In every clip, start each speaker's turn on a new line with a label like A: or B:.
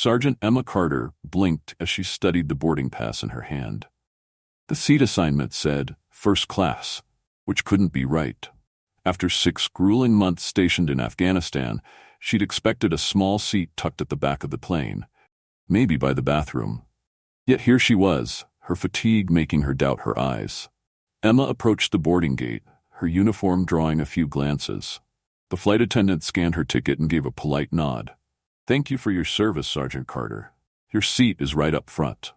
A: Sergeant Emma Carter blinked as she studied the boarding pass in her hand. The seat assignment said, First Class, which couldn't be right. After 6 grueling months stationed in Afghanistan, she'd expected a small seat tucked at the back of the plane, maybe by the bathroom. Yet here she was, her fatigue making her doubt her eyes. Emma approached the boarding gate, her uniform drawing a few glances. The flight attendant scanned her ticket and gave a polite nod. Thank you for your service, Sergeant Carter. Your seat is right up front.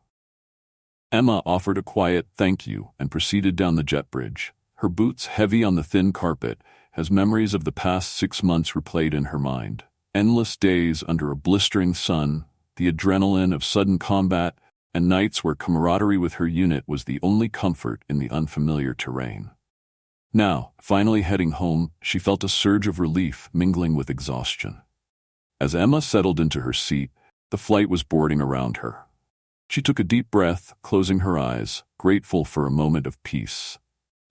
A: Emma offered a quiet thank you and proceeded down the jet bridge, her boots heavy on the thin carpet, as memories of the past 6 months replayed in her mind. Endless days under a blistering sun, the adrenaline of sudden combat, and nights where camaraderie with her unit was the only comfort in the unfamiliar terrain. Now, finally heading home, she felt a surge of relief mingling with exhaustion. As Emma settled into her seat, the flight was boarding around her. She took a deep breath, closing her eyes, grateful for a moment of peace.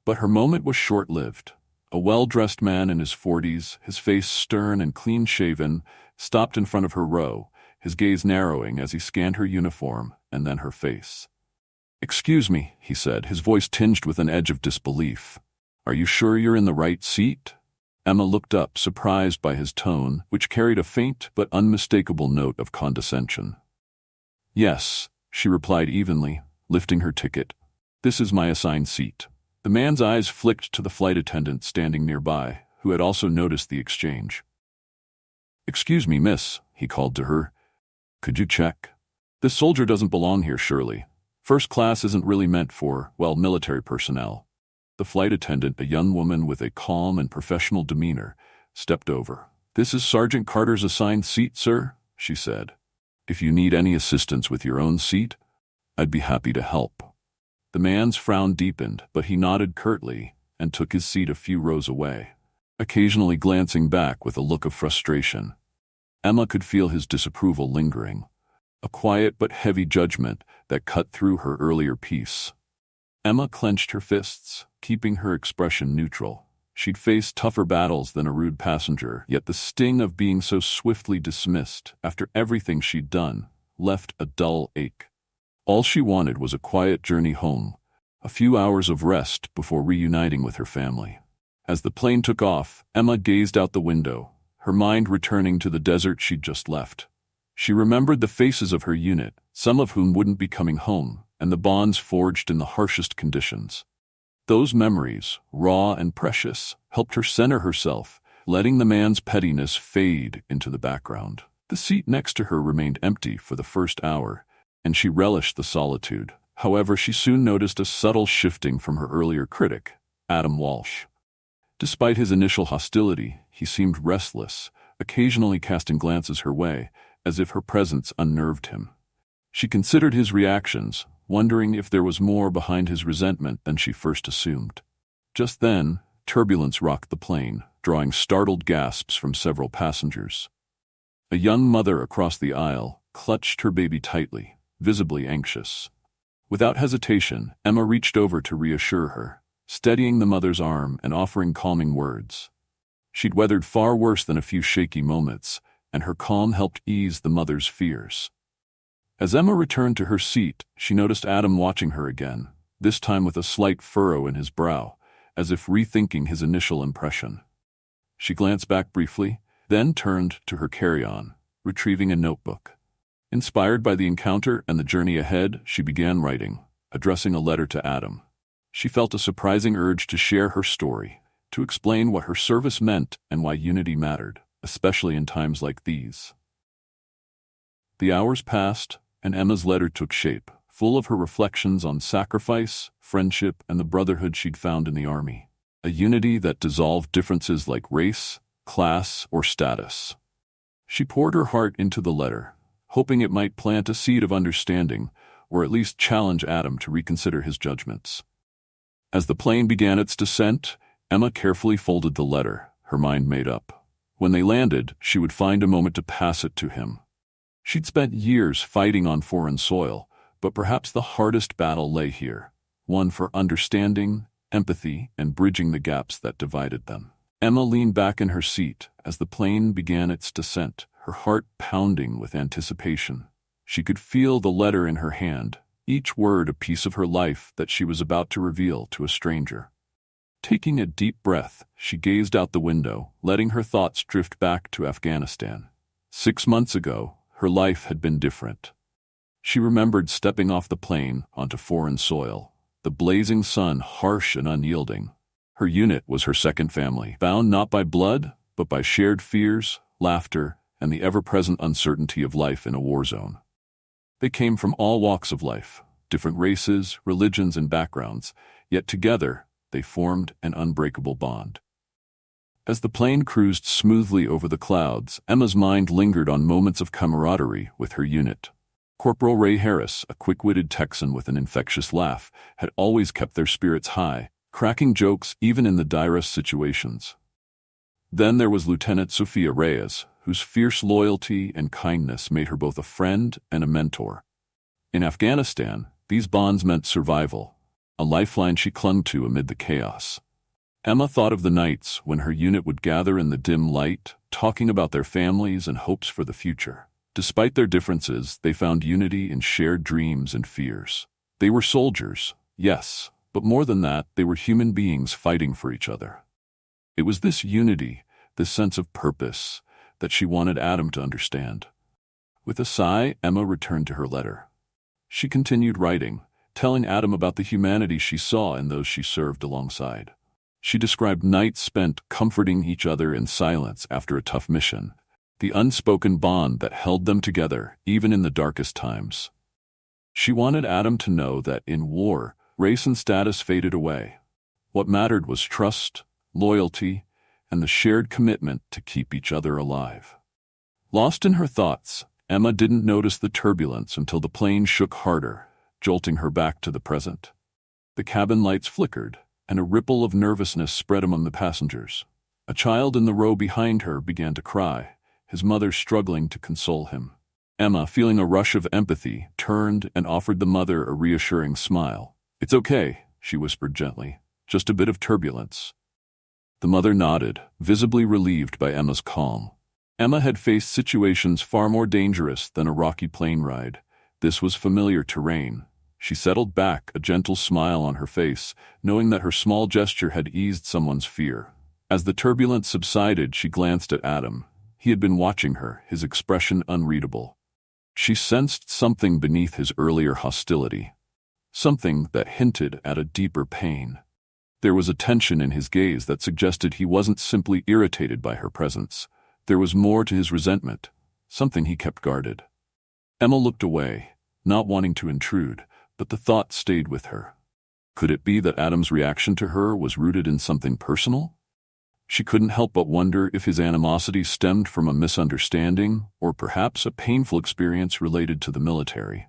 A: But her moment was short-lived. A well-dressed man in his 40s, his face stern and clean-shaven, stopped in front of her row, his gaze narrowing as he scanned her uniform and then her face. "Excuse me," he said, his voice tinged with an edge of disbelief. "Are you sure you're in the right seat?" Emma looked up, surprised by his tone, which carried a faint but unmistakable note of condescension. "Yes," she replied evenly, lifting her ticket. "This is my assigned seat." The man's eyes flicked to the flight attendant standing nearby, who had also noticed the exchange. "Excuse me, miss," he called to her. "Could you check? This soldier doesn't belong here, surely. First class isn't really meant for, well, military personnel." The flight attendant, a young woman with a calm and professional demeanor, stepped over. "This is Sergeant Carter's assigned seat, sir," she said. "If you need any assistance with your own seat, I'd be happy to help." The man's frown deepened, but he nodded curtly and took his seat a few rows away, occasionally glancing back with a look of frustration. Emma could feel his disapproval lingering, a quiet but heavy judgment that cut through her earlier peace. Emma clenched her fists, keeping her expression neutral. She'd faced tougher battles than a rude passenger, yet the sting of being so swiftly dismissed after everything she'd done left a dull ache. All she wanted was a quiet journey home, a few hours of rest before reuniting with her family. As the plane took off, Emma gazed out the window, her mind returning to the desert she'd just left. She remembered the faces of her unit, some of whom wouldn't be coming home, and the bonds forged in the harshest conditions. Those memories, raw and precious, helped her center herself, letting the man's pettiness fade into the background. The seat next to her remained empty for the first hour, and she relished the solitude. However, she soon noticed a subtle shifting from her earlier critic, Adam Walsh. Despite his initial hostility, he seemed restless, occasionally casting glances her way, as if her presence unnerved him. She considered his reactions, wondering if there was more behind his resentment than she first assumed. Just then, turbulence rocked the plane, drawing startled gasps from several passengers. A young mother across the aisle clutched her baby tightly, visibly anxious. Without hesitation, Emma reached over to reassure her, steadying the mother's arm and offering calming words. She'd weathered far worse than a few shaky moments, and her calm helped ease the mother's fears. As Emma returned to her seat, she noticed Adam watching her again, this time with a slight furrow in his brow, as if rethinking his initial impression. She glanced back briefly, then turned to her carry-on, retrieving a notebook. Inspired by the encounter and the journey ahead, she began writing, addressing a letter to Adam. She felt a surprising urge to share her story, to explain what her service meant and why unity mattered, especially in times like these. The hours passed, and Emma's letter took shape, full of her reflections on sacrifice, friendship, and the brotherhood she'd found in the army. A unity that dissolved differences like race, class, or status. She poured her heart into the letter, hoping it might plant a seed of understanding, or at least challenge Adam to reconsider his judgments. As the plane began its descent, Emma carefully folded the letter, her mind made up. When they landed, she would find a moment to pass it to him. She'd spent years fighting on foreign soil, but perhaps the hardest battle lay here, one for understanding, empathy, and bridging the gaps that divided them. Emma leaned back in her seat as the plane began its descent, her heart pounding with anticipation. She could feel the letter in her hand, each word a piece of her life that she was about to reveal to a stranger. Taking a deep breath, she gazed out the window, letting her thoughts drift back to Afghanistan. 6 months ago, her life had been different. She remembered stepping off the plane onto foreign soil, the blazing sun harsh and unyielding. Her unit was her second family, bound not by blood, but by shared fears, laughter, and the ever-present uncertainty of life in a war zone. They came from all walks of life, different races, religions, and backgrounds, yet together they formed an unbreakable bond. As the plane cruised smoothly over the clouds, Emma's mind lingered on moments of camaraderie with her unit. Corporal Ray Harris, a quick-witted Texan with an infectious laugh, had always kept their spirits high, cracking jokes even in the direst situations. Then there was Lieutenant Sophia Reyes, whose fierce loyalty and kindness made her both a friend and a mentor. In Afghanistan, these bonds meant survival, a lifeline she clung to amid the chaos. Emma thought of the nights when her unit would gather in the dim light, talking about their families and hopes for the future. Despite their differences, they found unity in shared dreams and fears. They were soldiers, yes, but more than that, they were human beings fighting for each other. It was this unity, this sense of purpose, that she wanted Adam to understand. With a sigh, Emma returned to her letter. She continued writing, telling Adam about the humanity she saw in those she served alongside. She described nights spent comforting each other in silence after a tough mission, the unspoken bond that held them together even in the darkest times. She wanted Adam to know that in war, race and status faded away. What mattered was trust, loyalty, and the shared commitment to keep each other alive. Lost in her thoughts, Emma didn't notice the turbulence until the plane shook harder, jolting her back to the present. The cabin lights flickered, and a ripple of nervousness spread among the passengers. A child in the row behind her began to cry, his mother struggling to console him. Emma, feeling a rush of empathy, turned and offered the mother a reassuring smile. "It's okay," she whispered gently, "just a bit of turbulence." The mother nodded, visibly relieved by Emma's calm. Emma had faced situations far more dangerous than a rocky plane ride. This was familiar terrain. She settled back, a gentle smile on her face, knowing that her small gesture had eased someone's fear. As the turbulence subsided, she glanced at Adam. He had been watching her, his expression unreadable. She sensed something beneath his earlier hostility, something that hinted at a deeper pain. There was a tension in his gaze that suggested he wasn't simply irritated by her presence. There was more to his resentment, something he kept guarded. Emma looked away, not wanting to intrude, but the thought stayed with her. Could it be that Adam's reaction to her was rooted in something personal? She couldn't help but wonder if his animosity stemmed from a misunderstanding or perhaps a painful experience related to the military.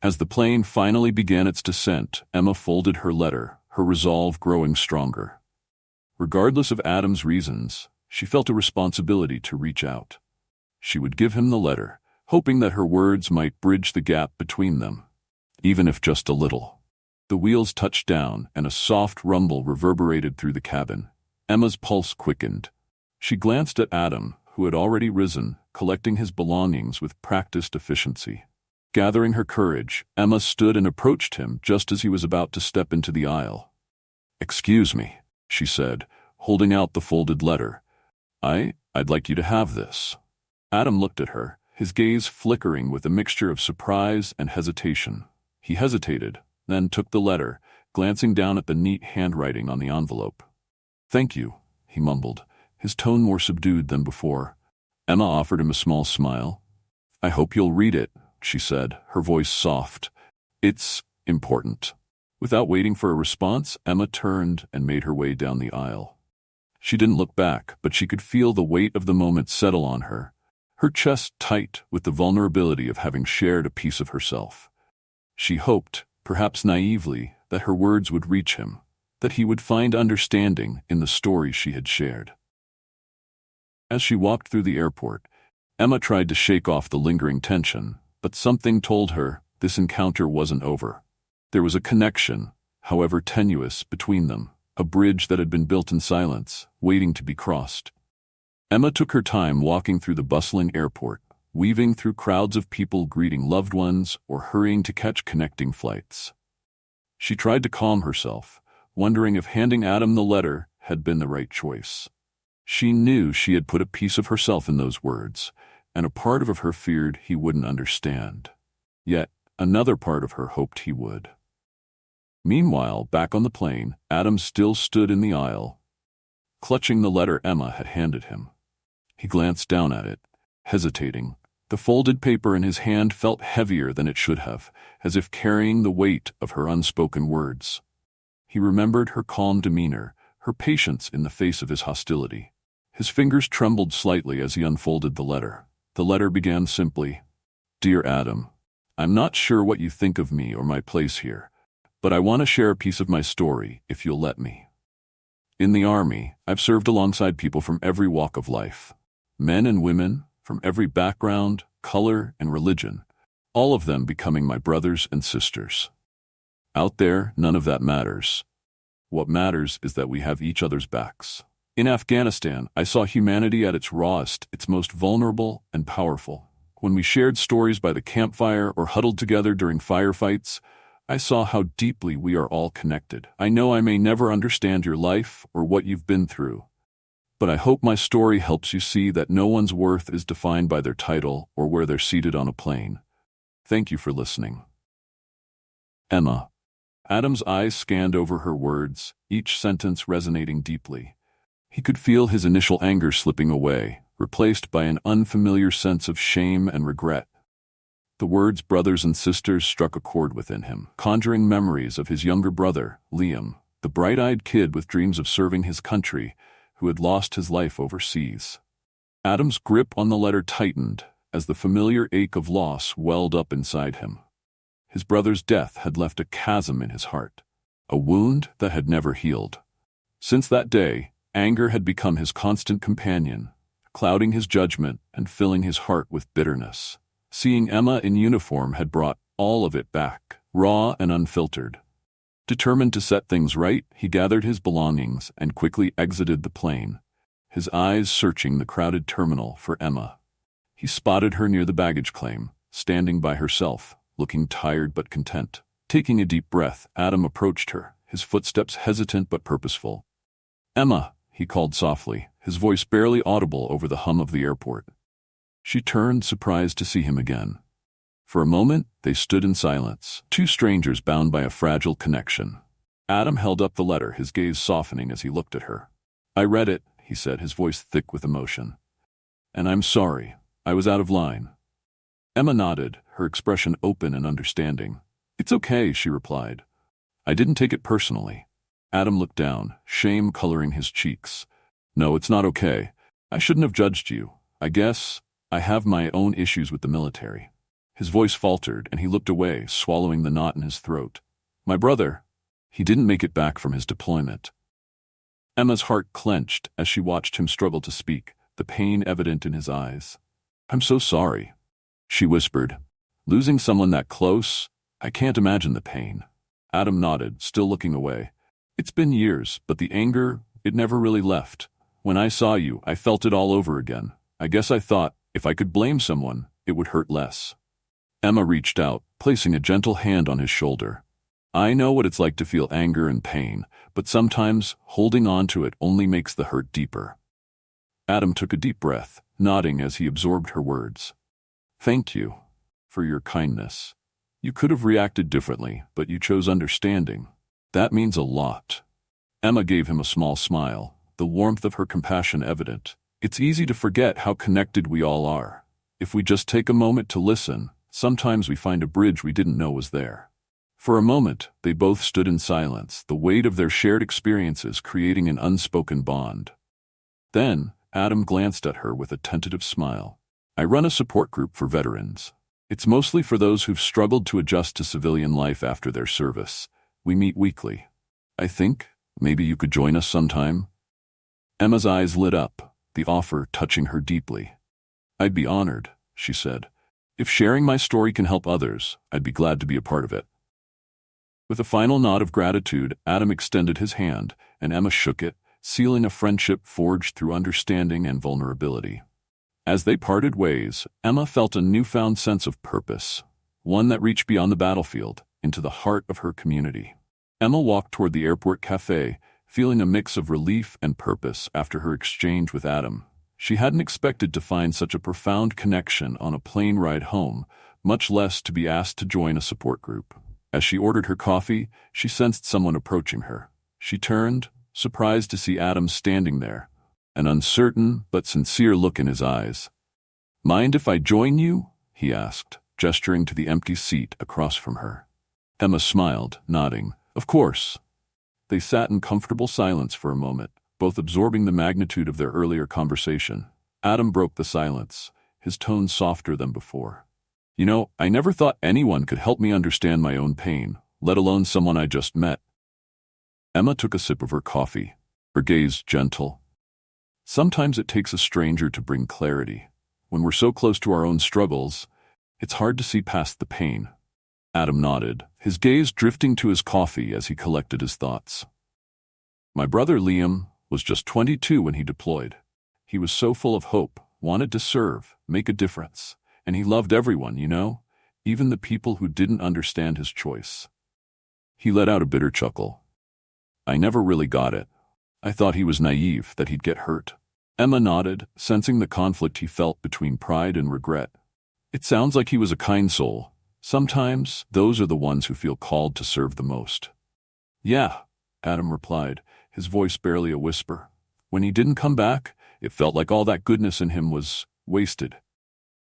A: As the plane finally began its descent, Emma folded her letter, her resolve growing stronger. Regardless of Adam's reasons, she felt a responsibility to reach out. She would give him the letter, hoping that her words might bridge the gap between them, even if just a little. The wheels touched down, and a soft rumble reverberated through the cabin. Emma's pulse quickened. She glanced at Adam, who had already risen, collecting his belongings with practiced efficiency. Gathering her courage, Emma stood and approached him just as he was about to step into the aisle. "Excuse me," she said, holding out the folded letter. I'd like you to have this." Adam looked at her, his gaze flickering with a mixture of surprise and hesitation. He hesitated, then took the letter, glancing down at the neat handwriting on the envelope. "Thank you," he mumbled, his tone more subdued than before. Emma offered him a small smile. "I hope you'll read it," she said, her voice soft. "It's important." Without waiting for a response, Emma turned and made her way down the aisle. She didn't look back, but she could feel the weight of the moment settle on her, her chest tight with the vulnerability of having shared a piece of herself. She hoped, perhaps naively, that her words would reach him, that he would find understanding in the story she had shared. As she walked through the airport, Emma tried to shake off the lingering tension, but something told her this encounter wasn't over. There was a connection, however tenuous, between them, a bridge that had been built in silence, waiting to be crossed. Emma took her time walking through the bustling airport, weaving through crowds of people greeting loved ones or hurrying to catch connecting flights. She tried to calm herself, wondering if handing Adam the letter had been the right choice. She knew she had put a piece of herself in those words, and a part of her feared he wouldn't understand. Yet, another part of her hoped he would. Meanwhile, back on the plane, Adam still stood in the aisle, clutching the letter Emma had handed him. He glanced down at it, hesitating. The folded paper in his hand felt heavier than it should have, as if carrying the weight of her unspoken words. He remembered her calm demeanor, her patience in the face of his hostility. His fingers trembled slightly as he unfolded the letter. The letter began simply, "Dear Adam, I'm not sure what you think of me or my place here, but I want to share a piece of my story if you'll let me. In the Army, I've served alongside people from every walk of life. Men and women, from every background, color, and religion, all of them becoming my brothers and sisters. Out there, none of that matters. What matters is that we have each other's backs. In Afghanistan, I saw humanity at its rawest, its most vulnerable and powerful. When we shared stories by the campfire or huddled together during firefights, I saw how deeply we are all connected. I know I may never understand your life or what you've been through, but I hope my story helps you see that no one's worth is defined by their title or where they're seated on a plane. Thank you for listening." Emma. Adam's eyes scanned over her words, each sentence resonating deeply. He could feel his initial anger slipping away, replaced by an unfamiliar sense of shame and regret. The words brothers and sisters struck a chord within him, conjuring memories of his younger brother, Liam, the bright-eyed kid with dreams of serving his country, who had lost his life overseas. Adam's grip on the letter tightened as the familiar ache of loss welled up inside him. His brother's death had left a chasm in his heart, a wound that had never healed. Since that day, anger had become his constant companion, clouding his judgment and filling his heart with bitterness. Seeing Emma in uniform had brought all of it back, raw and unfiltered. Determined to set things right, he gathered his belongings and quickly exited the plane, his eyes searching the crowded terminal for Emma. He spotted her near the baggage claim, standing by herself, looking tired but content. Taking a deep breath, Adam approached her, his footsteps hesitant but purposeful. "Emma," he called softly, his voice barely audible over the hum of the airport. She turned, surprised to see him again. For a moment, they stood in silence, two strangers bound by a fragile connection. Adam held up the letter, his gaze softening as he looked at her. "I read it," he said, his voice thick with emotion. "And I'm sorry. I was out of line." Emma nodded, her expression open and understanding. "It's okay," she replied. "I didn't take it personally." Adam looked down, shame coloring his cheeks. "No, it's not okay. I shouldn't have judged you. I guess I have my own issues with the military." His voice faltered, and he looked away, swallowing the knot in his throat. "My brother, he didn't make it back from his deployment." Emma's heart clenched as she watched him struggle to speak, the pain evident in his eyes. "I'm so sorry," she whispered. "Losing someone that close, I can't imagine the pain." Adam nodded, still looking away. "It's been years, but the anger, it never really left. When I saw you, I felt it all over again. I guess I thought, if I could blame someone, it would hurt less." Emma reached out, placing a gentle hand on his shoulder. "I know what it's like to feel anger and pain, but sometimes holding on to it only makes the hurt deeper." Adam took a deep breath, nodding as he absorbed her words. "Thank you for your kindness. You could have reacted differently, but you chose understanding. That means a lot." Emma gave him a small smile, the warmth of her compassion evident. "It's easy to forget how connected we all are. If we just take a moment to listen, sometimes we find a bridge we didn't know was there." For a moment, they both stood in silence, the weight of their shared experiences creating an unspoken bond. Then, Adam glanced at her with a tentative smile. "I run a support group for veterans. It's mostly for those who've struggled to adjust to civilian life after their service. We meet weekly. I think maybe you could join us sometime." Emma's eyes lit up, the offer touching her deeply. "I'd be honored," she said. "If sharing my story can help others, I'd be glad to be a part of it." With a final nod of gratitude, Adam extended his hand, and Emma shook it, sealing a friendship forged through understanding and vulnerability. As they parted ways, Emma felt a newfound sense of purpose, one that reached beyond the battlefield, into the heart of her community. Emma walked toward the airport cafe, feeling a mix of relief and purpose after her exchange with Adam. She hadn't expected to find such a profound connection on a plane ride home, much less to be asked to join a support group. As she ordered her coffee, she sensed someone approaching her. She turned, surprised to see Adam standing there, an uncertain but sincere look in his eyes. "Mind if I join you?" he asked, gesturing to the empty seat across from her. Emma smiled, nodding. "Of course." They sat in comfortable silence for a moment, both absorbing the magnitude of their earlier conversation. Adam broke the silence, his tone softer than before. "You know, I never thought anyone could help me understand my own pain, let alone someone I just met." Emma took a sip of her coffee, her gaze gentle. Sometimes it takes a stranger to bring clarity. When we're so close to our own struggles, it's hard to see past the pain. Adam nodded, his gaze drifting to his coffee as he collected his thoughts. "My brother Liam was just 22 when he deployed. He was so full of hope, wanted to serve, make a difference, and he loved everyone, you know, even the people who didn't understand his choice." He let out a bitter chuckle. "I never really got it. I thought he was naive, that he'd get hurt." Emma nodded, sensing the conflict he felt between pride and regret. "It sounds like he was a kind soul. Sometimes those are the ones who feel called to serve the most." "Yeah," Adam replied, his voice barely a whisper. "When he didn't come back, it felt like all that goodness in him was wasted.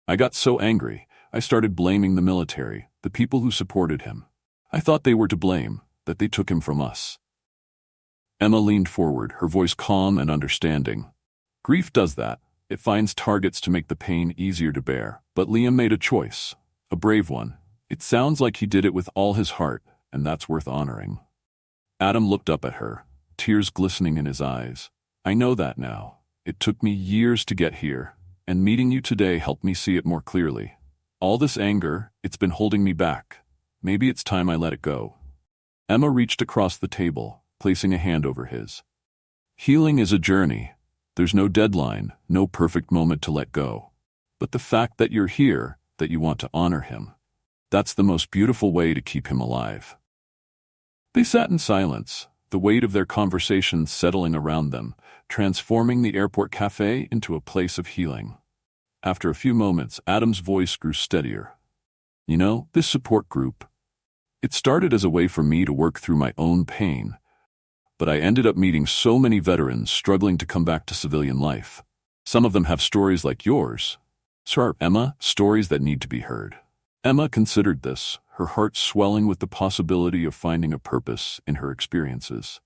A: I got so angry, I started blaming the military, the people who supported him. I thought they were to blame, that they took him from us." Emma leaned forward, her voice calm and understanding. "Grief does that. It finds targets to make the pain easier to bear. But Liam made a choice, a brave one. It sounds like he did it with all his heart, and that's worth honoring." Adam looked up at her, tears glistening in his eyes. "I know that now. It took me years to get here, and meeting you today helped me see it more clearly. All this anger, it's been holding me back. Maybe it's time I let it go." Emma reached across the table, placing a hand over his. "Healing is a journey. There's no deadline, no perfect moment to let go. But the fact that you're here, that you want to honor him, that's the most beautiful way to keep him alive." They sat in silence, the weight of their conversations settling around them, transforming the airport cafe into a place of healing. After a few moments, Adam's voice grew steadier. "You know, this support group, it started as a way for me to work through my own pain, but I ended up meeting so many veterans struggling to come back to civilian life. Some of them have stories like yours. Sharp, Emma, stories that need to be heard." Emma considered this, her heart swelling with the possibility of finding a purpose in her experiences.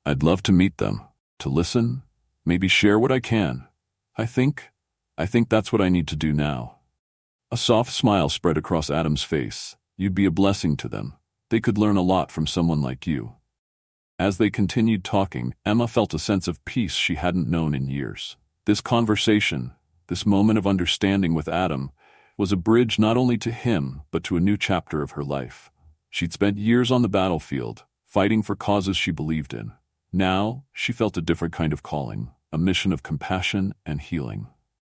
A: "I'd love to meet them, to listen, maybe share what I can. I think that's what I need to do now." A soft smile spread across Adam's face. "You'd be a blessing to them. They could learn a lot from someone like you." As they continued talking, Emma felt a sense of peace she hadn't known in years. This conversation, this moment of understanding with Adam, was a bridge not only to him, but to a new chapter of her life. She'd spent years on the battlefield, fighting for causes she believed in. Now, she felt a different kind of calling, a mission of compassion and healing.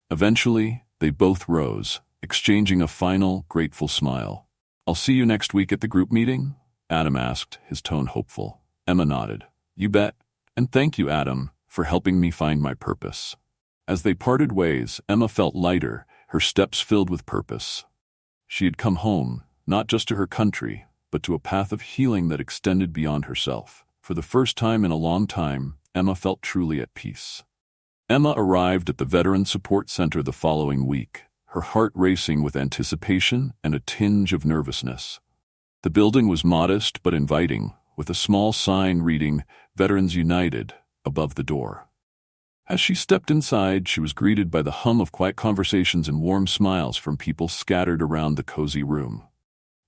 A: Eventually, they both rose, exchanging a final, grateful smile. "I'll see you next week at the group meeting?" Adam asked, his tone hopeful. Emma nodded. "You bet. And thank you, Adam, for helping me find my purpose." As they parted ways, Emma felt lighter, her steps filled with purpose. She had come home, not just to her country, but to a path of healing that extended beyond herself. For the first time in a long time, Emma felt truly at peace. Emma arrived at the Veteran Support Center the following week, her heart racing with anticipation and a tinge of nervousness. The building was modest but inviting, with a small sign reading, "Veterans United," above the door. As she stepped inside, she was greeted by the hum of quiet conversations and warm smiles from people scattered around the cozy room.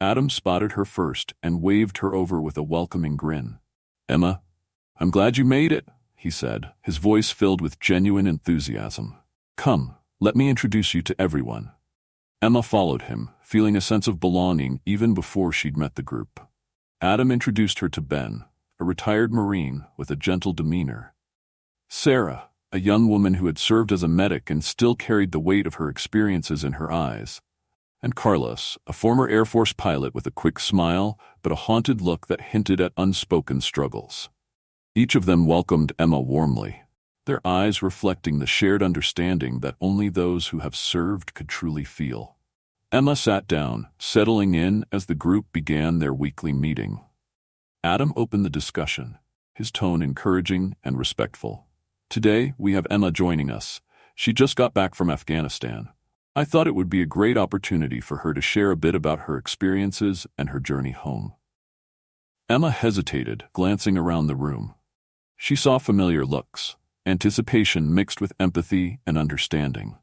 A: Adam spotted her first and waved her over with a welcoming grin. "Emma, I'm glad you made it," he said, his voice filled with genuine enthusiasm. "Come, let me introduce you to everyone." Emma followed him, feeling a sense of belonging even before she'd met the group. Adam introduced her to Ben, a retired Marine with a gentle demeanor. Sarah, a young woman who had served as a medic and still carried the weight of her experiences in her eyes, and Carlos, a former Air Force pilot with a quick smile but a haunted look that hinted at unspoken struggles. Each of them welcomed Emma warmly, their eyes reflecting the shared understanding that only those who have served could truly feel. Emma sat down, settling in as the group began their weekly meeting. Adam opened the discussion, his tone encouraging and respectful. Today, we have Emma joining us. She just got back from Afghanistan. I thought it would be a great opportunity for her to share a bit about her experiences and her journey home. Emma hesitated, glancing around the room. She saw familiar looks, anticipation mixed with empathy and understanding.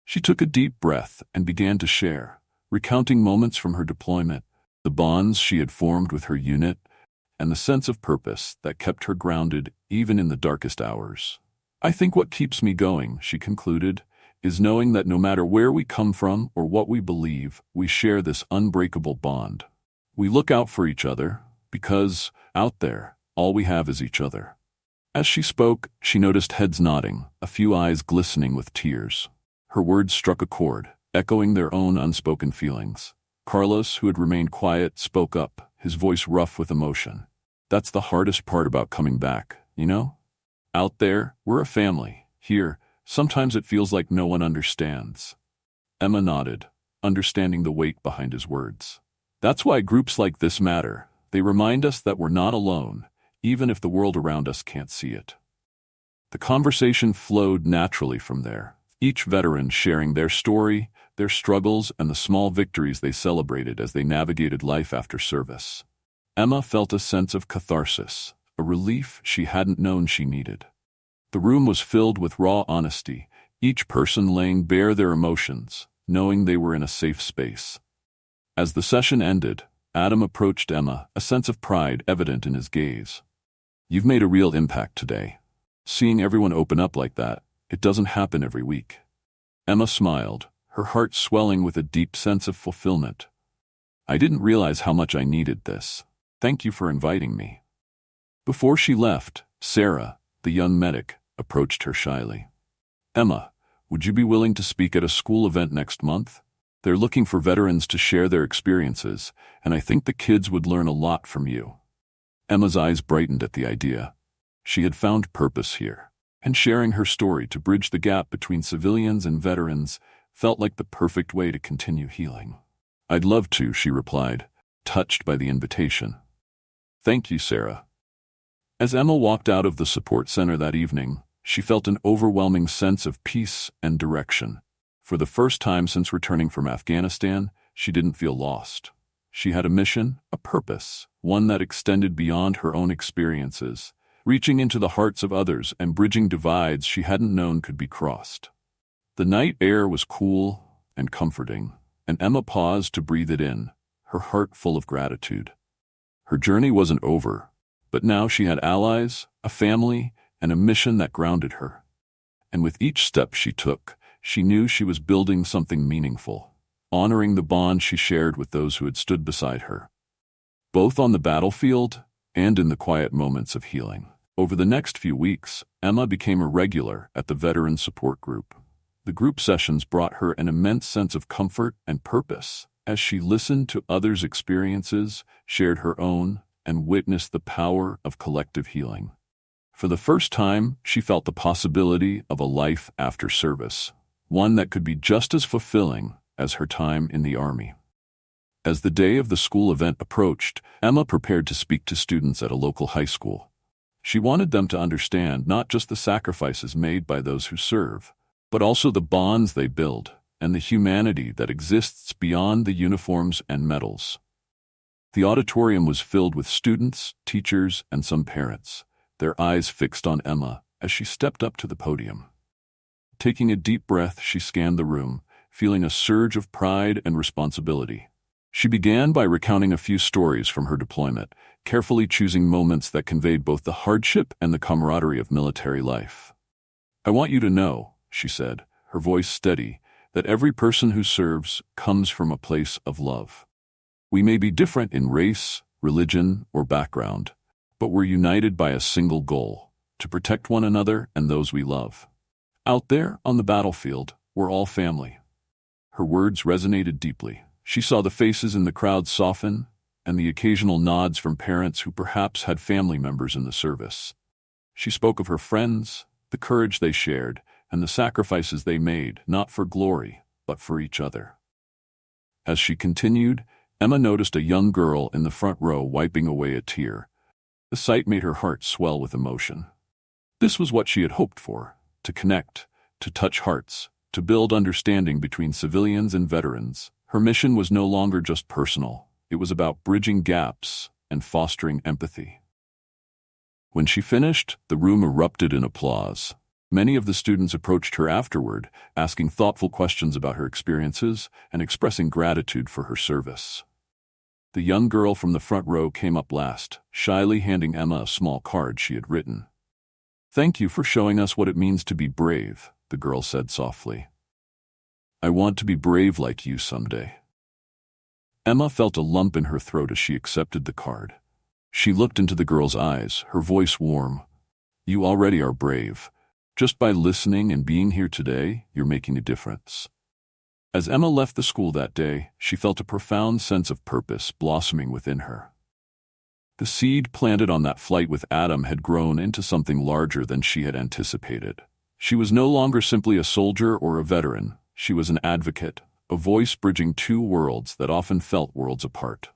A: She took a deep breath and began to share, recounting moments from her deployment, the bonds she had formed with her unit, and the sense of purpose that kept her grounded even in the darkest hours. I think what keeps me going, she concluded, is knowing that no matter where we come from or what we believe, we share this unbreakable bond. We look out for each other because, out there, all we have is each other. As she spoke, she noticed heads nodding, a few eyes glistening with tears. Her words struck a chord, echoing their own unspoken feelings. Carlos, who had remained quiet, spoke up, his voice rough with emotion. That's the hardest part about coming back, you know? Out there, we're a family. Here, sometimes it feels like no one understands. Emma nodded, understanding the weight behind his words. That's why groups like this matter. They remind us that we're not alone, even if the world around us can't see it. The conversation flowed naturally from there, each veteran sharing their story, their struggles, and the small victories they celebrated as they navigated life after service. Emma felt a sense of catharsis, a relief she hadn't known she needed. The room was filled with raw honesty, each person laying bare their emotions, knowing they were in a safe space. As the session ended, Adam approached Emma, a sense of pride evident in his gaze. You've made a real impact today. Seeing everyone open up like that, it doesn't happen every week. Emma smiled, her heart swelling with a deep sense of fulfillment. I didn't realize how much I needed this. Thank you for inviting me. Before she left, Sarah, the young medic, approached her shyly. Emma, would you be willing to speak at a school event next month? They're looking for veterans to share their experiences, and I think the kids would learn a lot from you. Emma's eyes brightened at the idea. She had found purpose here, and sharing her story to bridge the gap between civilians and veterans felt like the perfect way to continue healing. I'd love to, she replied, touched by the invitation. Thank you, Sarah. As Emma walked out of the support center that evening, she felt an overwhelming sense of peace and direction. For the first time since returning from Afghanistan, she didn't feel lost. She had a mission, a purpose, one that extended beyond her own experiences, reaching into the hearts of others and bridging divides she hadn't known could be crossed. The night air was cool and comforting, and Emma paused to breathe it in, her heart full of gratitude. Her journey wasn't over, but now she had allies, a family, and a mission that grounded her. And with each step she took, she knew she was building something meaningful, honoring the bond she shared with those who had stood beside her, both on the battlefield and in the quiet moments of healing. Over the next few weeks, Emma became a regular at the Veteran Support Group. The group sessions brought her an immense sense of comfort and purpose as she listened to others' experiences, shared her own, and witnessed the power of collective healing. For the first time, she felt the possibility of a life after service, one that could be just as fulfilling as her time in the Army. As the day of the school event approached, Emma prepared to speak to students at a local high school. She wanted them to understand not just the sacrifices made by those who serve, but also the bonds they build and the humanity that exists beyond the uniforms and medals. The auditorium was filled with students, teachers, and some parents, their eyes fixed on Emma as she stepped up to the podium. Taking a deep breath, she scanned the room, feeling a surge of pride and responsibility. She began by recounting a few stories from her deployment, carefully choosing moments that conveyed both the hardship and the camaraderie of military life. I want you to know, she said, her voice steady, that every person who serves comes from a place of love. We may be different in race, religion, or background, but we're united by a single goal: to protect one another and those we love. Out there, on the battlefield, we're all family." Her words resonated deeply. She saw the faces in the crowd soften, and the occasional nods from parents who perhaps had family members in the service. She spoke of her friends, the courage they shared, and the sacrifices they made, not for glory, but for each other. As she continued, Emma noticed a young girl in the front row wiping away a tear. The sight made her heart swell with emotion. This was what she had hoped for: to connect, to touch hearts, to build understanding between civilians and veterans. Her mission was no longer just personal. It was about bridging gaps and fostering empathy. When she finished, the room erupted in applause. Many of the students approached her afterward, asking thoughtful questions about her experiences and expressing gratitude for her service. The young girl from the front row came up last, shyly handing Emma a small card she had written. "Thank you for showing us what it means to be brave," the girl said softly. "I want to be brave like you someday." Emma felt a lump in her throat as she accepted the card. She looked into the girl's eyes, her voice warm. "You already are brave. Just by listening and being here today, you're making a difference." As Emma left the school that day, she felt a profound sense of purpose blossoming within her. The seed planted on that flight with Adam had grown into something larger than she had anticipated. She was no longer simply a soldier or a veteran. She was an advocate, a voice bridging two worlds that often felt worlds apart.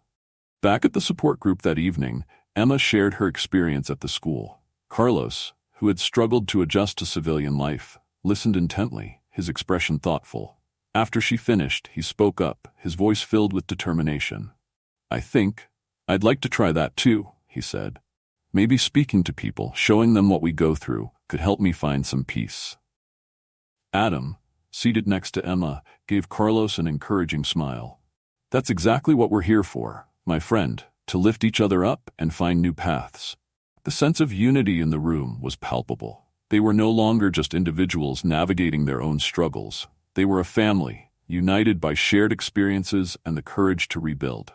A: Back at the support group that evening, Emma shared her experience at the school. Carlos, who had struggled to adjust to civilian life, listened intently, his expression thoughtful. After she finished, he spoke up, his voice filled with determination. "I think I'd like to try that too," he said. "Maybe speaking to people, showing them what we go through, could help me find some peace." Adam, seated next to Emma, gave Carlos an encouraging smile. "That's exactly what we're here for, my friend, to lift each other up and find new paths." The sense of unity in the room was palpable. They were no longer just individuals navigating their own struggles. They were a family, united by shared experiences and the courage to rebuild.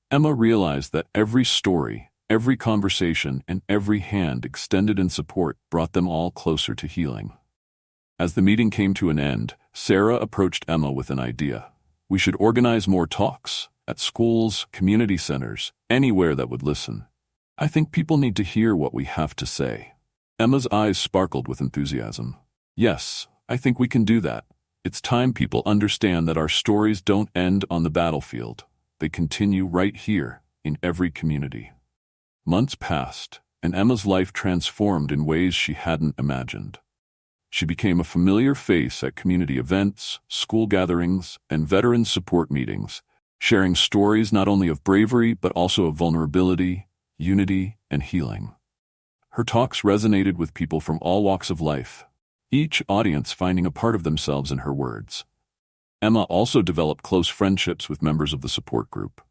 A: Emma realized that every story, every conversation, and every hand extended in support brought them all closer to healing. As the meeting came to an end, Sarah approached Emma with an idea. "We should organize more talks, at schools, community centers, anywhere that would listen. I think people need to hear what we have to say." Emma's eyes sparkled with enthusiasm. "Yes, I think we can do that. It's time people understand that our stories don't end on the battlefield. They continue right here, in every community." Months passed, and Emma's life transformed in ways she hadn't imagined. She became a familiar face at community events, school gatherings, and veteran support meetings, sharing stories not only of bravery but also of vulnerability, unity, and healing. Her talks resonated with people from all walks of life, each audience finding a part of themselves in her words. Emma also developed close friendships with members of the support group.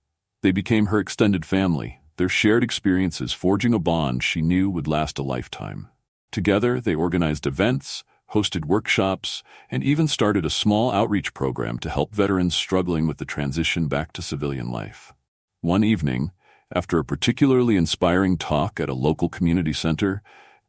A: They became her extended family, their shared experiences forging a bond she knew would last a lifetime. Together, they organized events, hosted workshops, and even started a small outreach program to help veterans struggling with the transition back to civilian life. One evening, after a particularly inspiring talk at a local community center,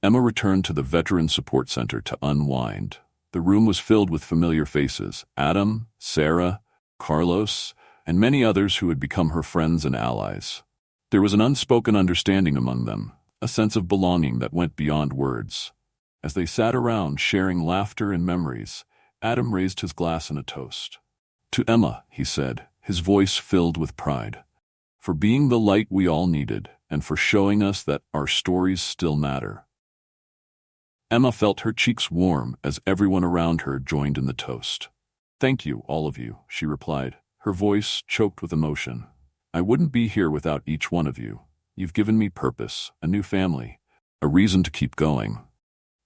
A: Emma returned to the Veteran Support Center to unwind. The room was filled with familiar faces: Adam, Sarah, Carlos, and many others who had become her friends and allies. There was an unspoken understanding among them, a sense of belonging that went beyond words. As they sat around sharing laughter and memories, Adam raised his glass in a toast. "To Emma," he said, his voice filled with pride, "for being the light we all needed, and for showing us that our stories still matter." Emma felt her cheeks warm as everyone around her joined in the toast. "Thank you, all of you," she replied, her voice choked with emotion. "I wouldn't be here without each one of you. You've given me purpose, a new family, a reason to keep going."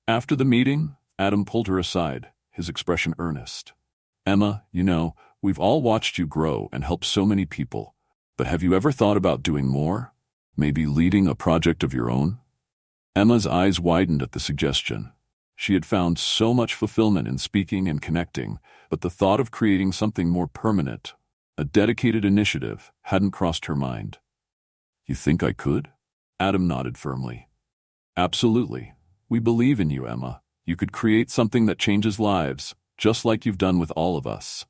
A: After the meeting, Adam pulled her aside, his expression earnest. "Emma, we've all watched you grow and help so many people, but have you ever thought about doing more? Maybe leading a project of your own?" Emma's eyes widened at the suggestion. She had found so much fulfillment in speaking and connecting, but the thought of creating something more permanent, a dedicated initiative, hadn't crossed her mind. "You think I could?" Adam nodded firmly. "Absolutely. "We believe in you, Emma. You could create something that changes lives, just like you've done with all of us."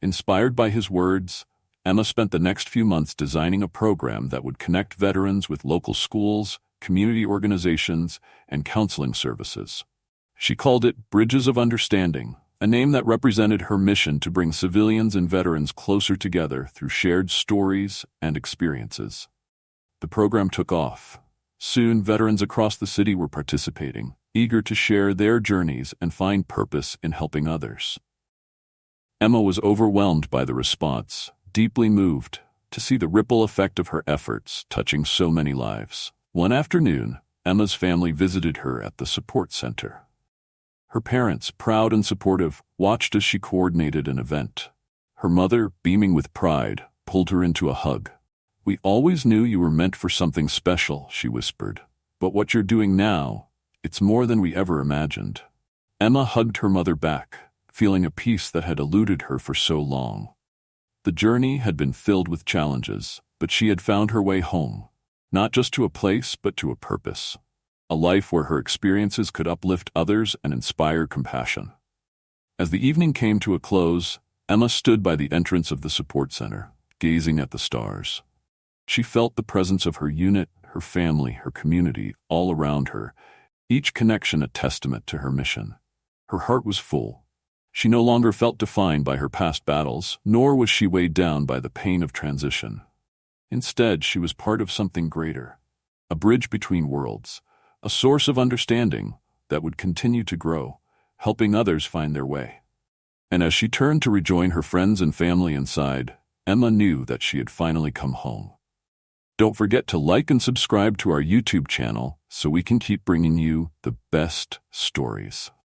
A: Inspired by his words, Emma spent the next few months designing a program that would connect veterans with local schools, community organizations, and counseling services. She called it Bridges of Understanding, a name that represented her mission to bring civilians and veterans closer together through shared stories and experiences. The program took off. Soon, veterans across the city were participating, eager to share their journeys and find purpose in helping others. Emma was overwhelmed by the response, deeply moved to see the ripple effect of her efforts touching so many lives. One afternoon, Emma's family visited her at the support center. Her parents, proud and supportive, watched as she coordinated an event. Her mother, beaming with pride, pulled her into a hug. "We always knew you were meant for something special," she whispered. "But what you're doing now, it's more than we ever imagined." Emma hugged her mother back, feeling a peace that had eluded her for so long. The journey had been filled with challenges, but she had found her way home, not just to a place, but to a purpose. A life where her experiences could uplift others and inspire compassion. As the evening came to a close, Emma stood by the entrance of the support center, gazing at the stars. She felt the presence of her unit, her family, her community, all around her, each connection a testament to her mission. Her heart was full. She no longer felt defined by her past battles, nor was she weighed down by the pain of transition. Instead, she was part of something greater, a bridge between worlds, a source of understanding that would continue to grow, helping others find their way. And as she turned to rejoin her friends and family inside, Emma knew that she had finally come home. Don't forget to like and subscribe to our YouTube channel so we can keep bringing you the best stories.